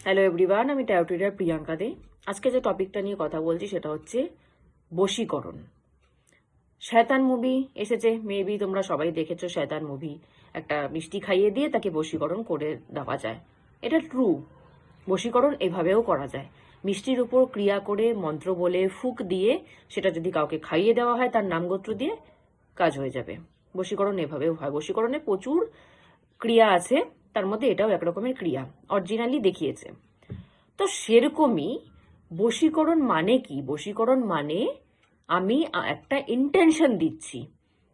Hello everyone, আমি taro reader Priyanka দে। আজকে যে টপিকটা নিয়ে কথা বলছি সেটা হচ্ছে বশীকরণ। শয়তান মুভি এসেছে, মেবি তোমরা সবাই দেখেছো। শয়তান মুভি একটা মিষ্টি খাইয়ে দিয়ে তাকে বশীকরণ করে দেওয়া যায়, এটা ট্রু। বশীকরণ এভাবেও করা যায়, মিষ্টির উপর ক্রিয়া করে মন্ত্র বলে ফুক দিয়ে সেটা যদি কাউকে খাইয়ে দেওয়া হয় তার নামগোত্র দিয়ে কাজ হয়ে যাবে। বশীকরণ এভাবেও হয়। বশীকরণে প্রচুর ক্রিয়া আছে, তার মধ্যে এটাও একরকমের ক্রিয়া, অরিজিনালি দেখিয়েছে। তো সেরকমই বশীকরণ মানে কি? বশীকরণ মানে আমি একটা ইন্টেনশন দিচ্ছি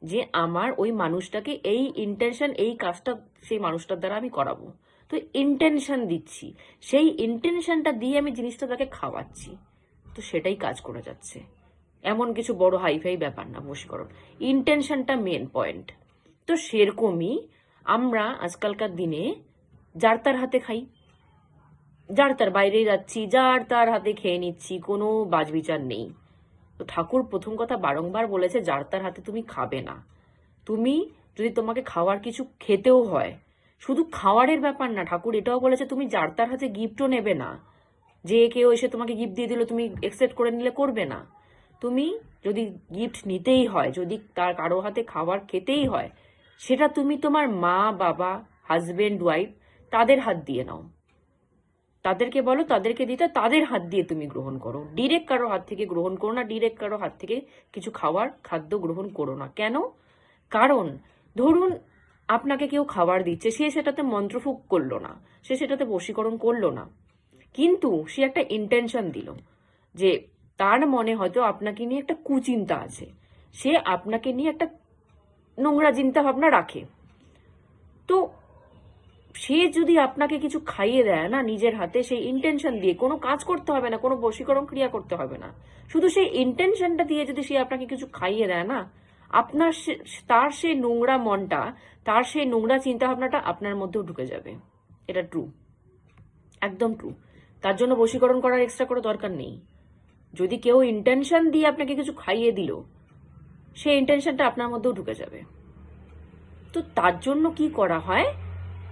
যে আমার ওই মানুষটাকে এই ইন্টেনশন, এই কাজটা সেই মানুষটার দ্বারা আমি করাবো। তো ইন্টেনশন দিচ্ছি, সেই ইন্টেনশনটা দিয়ে আমি জিনিসটা তাকে খাওয়াচ্ছি, তো সেটাই কাজ করে যাচ্ছে। এমন কিছু বড় হাইফাই ব্যাপার না বশীকরণ, ইন্টেনশনটা মেন পয়েন্ট। তো সেরকমই আমরা আজকালকার দিনে যার তার হাতে খাই, যার তার বাইরে যাচ্ছি, যার তার হাতে খেয়ে নিচ্ছি, কোনো বাজবিচার নেই। তো ঠাকুর প্রথম কথা বারংবার বলেছে যার তার হাতে তুমি খাবে না। তুমি যদি তোমাকে খাওয়ার কিছু খেতেও হয়, শুধু খাওয়ারের ব্যাপার না, ঠাকুর এটাও বলেছে তুমি যার তার হাতে গিফটও নেবে না। যে কেউ এসে তোমাকে গিফট দিয়ে দিল তুমি একসেপ্ট করে নিলে করবে না। তুমি যদি গিফট নিতেই হয়, যদি তার কারো হাতে খাবার খেতেই হয়, সেটা তুমি তোমার মা বাবা, হাজবেন্ড ওয়াইফ তাদের হাত দিয়ে নাও। তাদেরকে বলো তাদেরকে দিতে, তাদের হাত দিয়ে তুমি গ্রহণ করো। ডিরেক্ট কারো হাত থেকে গ্রহণ করো না, ডিরেক্ট কারো হাত থেকে কিছু খাদ্য গ্রহণ করো না। কেন? কারণ ধরুন আপনাকে কেউ খাবার দিচ্ছে, সে সেটাতে মন্ত্রফুক করলো না, সে সেটাতে বশীকরণ করলো না, কিন্তু সে একটা ইন্টেনশন দিল যে তার মনে হয়তো আপনাকে নিয়ে একটা কুচিন্তা আছে, সে আপনাকে নিয়ে একটা নোংরা চিন্তা ভাবনা রাখে। তো সে যদি আপনাকে কিছু খাইয়ে দেয় না নিজের হাতে, সেই ইন্টেনশন দিয়ে, কোনো কাজ করতে হবে না, কোনো বশীকরণ ক্রিয়া করতে হবে না, শুধু সেই ইন্টেনশনটা দিয়ে যদি সে আপনাকে কিছু খাইয়ে দেয় না, আপনার তার সেই নোংরা মনটা, তার সেই নোংরা চিন্তা ভাবনাটা আপনার মধ্যেও ঢুকে যাবে। এটা ট্রু, একদম ট্রু। তার জন্য বশীকরণ করার এক্সট্রা করে দরকার নেই। যদি কেউ ইন্টেনশন দিয়ে আপনাকে কিছু খাইয়ে দিল, সেই ইন্টেনশনটা আপনার মধ্যেও ঢুকে যাবে। তো তার জন্য কি করা হয়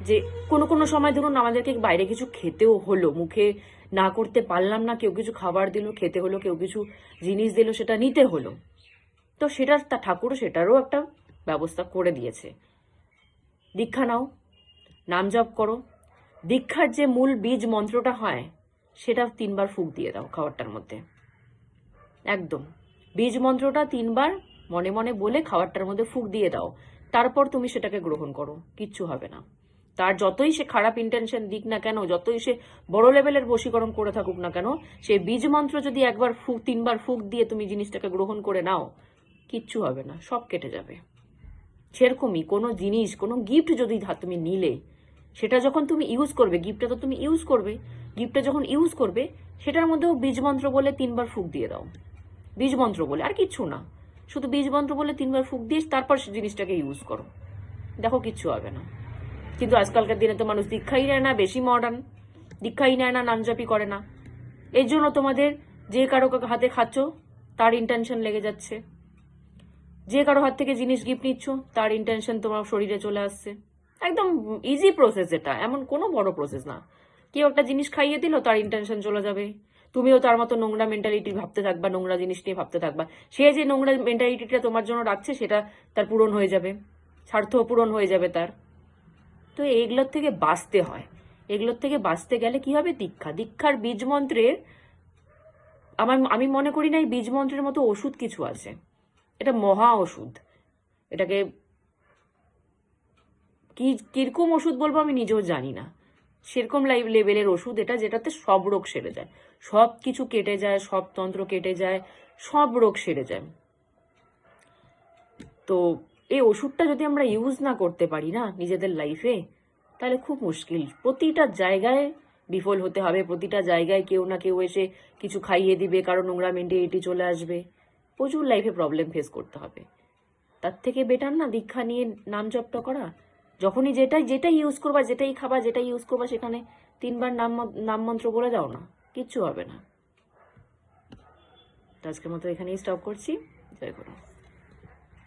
যে কোনো কোনো সময় ধরুন আমাদেরকে বাইরে কিছু খেতেও হলো, মুখে না করতে পারলাম না, কেউ কিছু খাবার দিল খেতে হলো, কেউ কিছু জিনিস দিল সেটা নিতে হলো, তো সেটার ঠাকুর সেটারও একটা ব্যবস্থা করে দিয়েছে। দীক্ষা নাও, নাম জপ করো, দীক্ষার যে মূল বীজ মন্ত্রটা হয় সেটা 3 বার ফুঁক দিয়ে দাও খাবারটার মধ্যে। একদম বীজ মন্ত্রটা 3 বার মনে মনে বলে খাবারটার মধ্যে ফুঁক দিয়ে দাও, তারপর তুমি সেটাকে গ্রহণ করো, কিচ্ছু হবে না। তার যতই সে খারাপ ইন্টেনশন দিক না কেন, যতই সে বড় লেভেলের বশীকরণ করে থাকুক না কেন, সেই বীজ মন্ত্র যদি 3 বার ফুঁক দিয়ে তুমি জিনিসটাকে গ্রহণ করে নাও, কিচ্ছু হবে না, সব কেটে যাবে। সেরকমই কোনো জিনিস, কোনো গিফট যদি তুমি নিলে, সেটা যখন তুমি ইউজ করবে, গিফটটা তো তুমি ইউজ করবে, গিফটটা যখন ইউজ করবে সেটার মধ্যেও বীজ মন্ত্র বলে 3 বার ফুঁক দিয়ে দাও। বীজ মন্ত্র বলে, আর কিচ্ছু না, শুধু বীজ মন্ত্র বলে 3 বার ফুঁক দিয়ে তারপর সে জিনিসটাকে ইউজ করো, দেখো কিচ্ছু হবে না। কিন্তু আজকালকার দিনে তো মানুষ দীক্ষাই নেয় না, বেশি মডার্ন, দীক্ষাই নেয় না, নামজাপি করে না। এই জন্য তোমাদের যে কারো হাতে খাচ্ছ তার ইন্টেনশন লেগে যাচ্ছে, যে কারো হাত থেকে জিনিস গিফট নিচ্ছ তার ইন্টেনশন তোমার শরীরে চলে আসছে। একদম ইজি প্রসেস, এটা এমন কোনো বড় প্রসেস না। কেউ একটা জিনিস খাইয়ে দিল, তার ইন্টেনশন চলে যাবে, তুমিও তার মতো নোংরা মেন্টালিটি ভাবতে থাকবা, নোংরা জিনিস নিয়ে ভাবতে থাকবা, সে যে নোংরা মেন্টালিটিটা তোমার জন্য রাখছে সেটা তার পূরণ হয়ে যাবে, স্বার্থ পূরণ হয়ে যাবে তার। তো এগুলোর থেকে বাঁচতে হয়, এগুলোর থেকে বাঁচতে গেলে কি হবে? দীক্ষার বীজ মন্ত্রের, আমি মনে করি না এই বীজ মন্ত্রের মতো ওষুধ কিছু আছে। এটা মহা ওষুধ। এটাকে কিরকম ওষুধ বলবো আমি নিজেও জানি না, সেরকম লেভেলের ওষুধ এটা, যেটাতে সব রোগ সেরে যায়, সব কিছু কেটে যায়, সব তন্ত্র কেটে যায়, সব রোগ সেরে যায়। তো এই ওষুধটা যদি আমরা ইউজ না করতে পারি না নিজেদের লাইফে, তাহলে খুব মুশকিল। প্রতিটা জায়গায় বিফল হতে হবে, প্রতিটা জায়গায় কেউ না কেউ এসে কিছু খাইয়ে দিবে, কারো নোংরা মেন্টালিটি চলে আসবে, প্রচুর লাইফে প্রবলেম ফেস করতে হবে। তার থেকে বেটার না দীক্ষা নিয়ে নাম জপটা করা। যখনই যেটাই ইউজ করবা, যেটাই খাবা, যেটাই ইউজ করবা, সেখানে 3 বার নাম মন্ত্র বলে দাও না, কিচ্ছু হবে না। আজকের মতো এখানেই স্টপ করছি। জয় গুরু।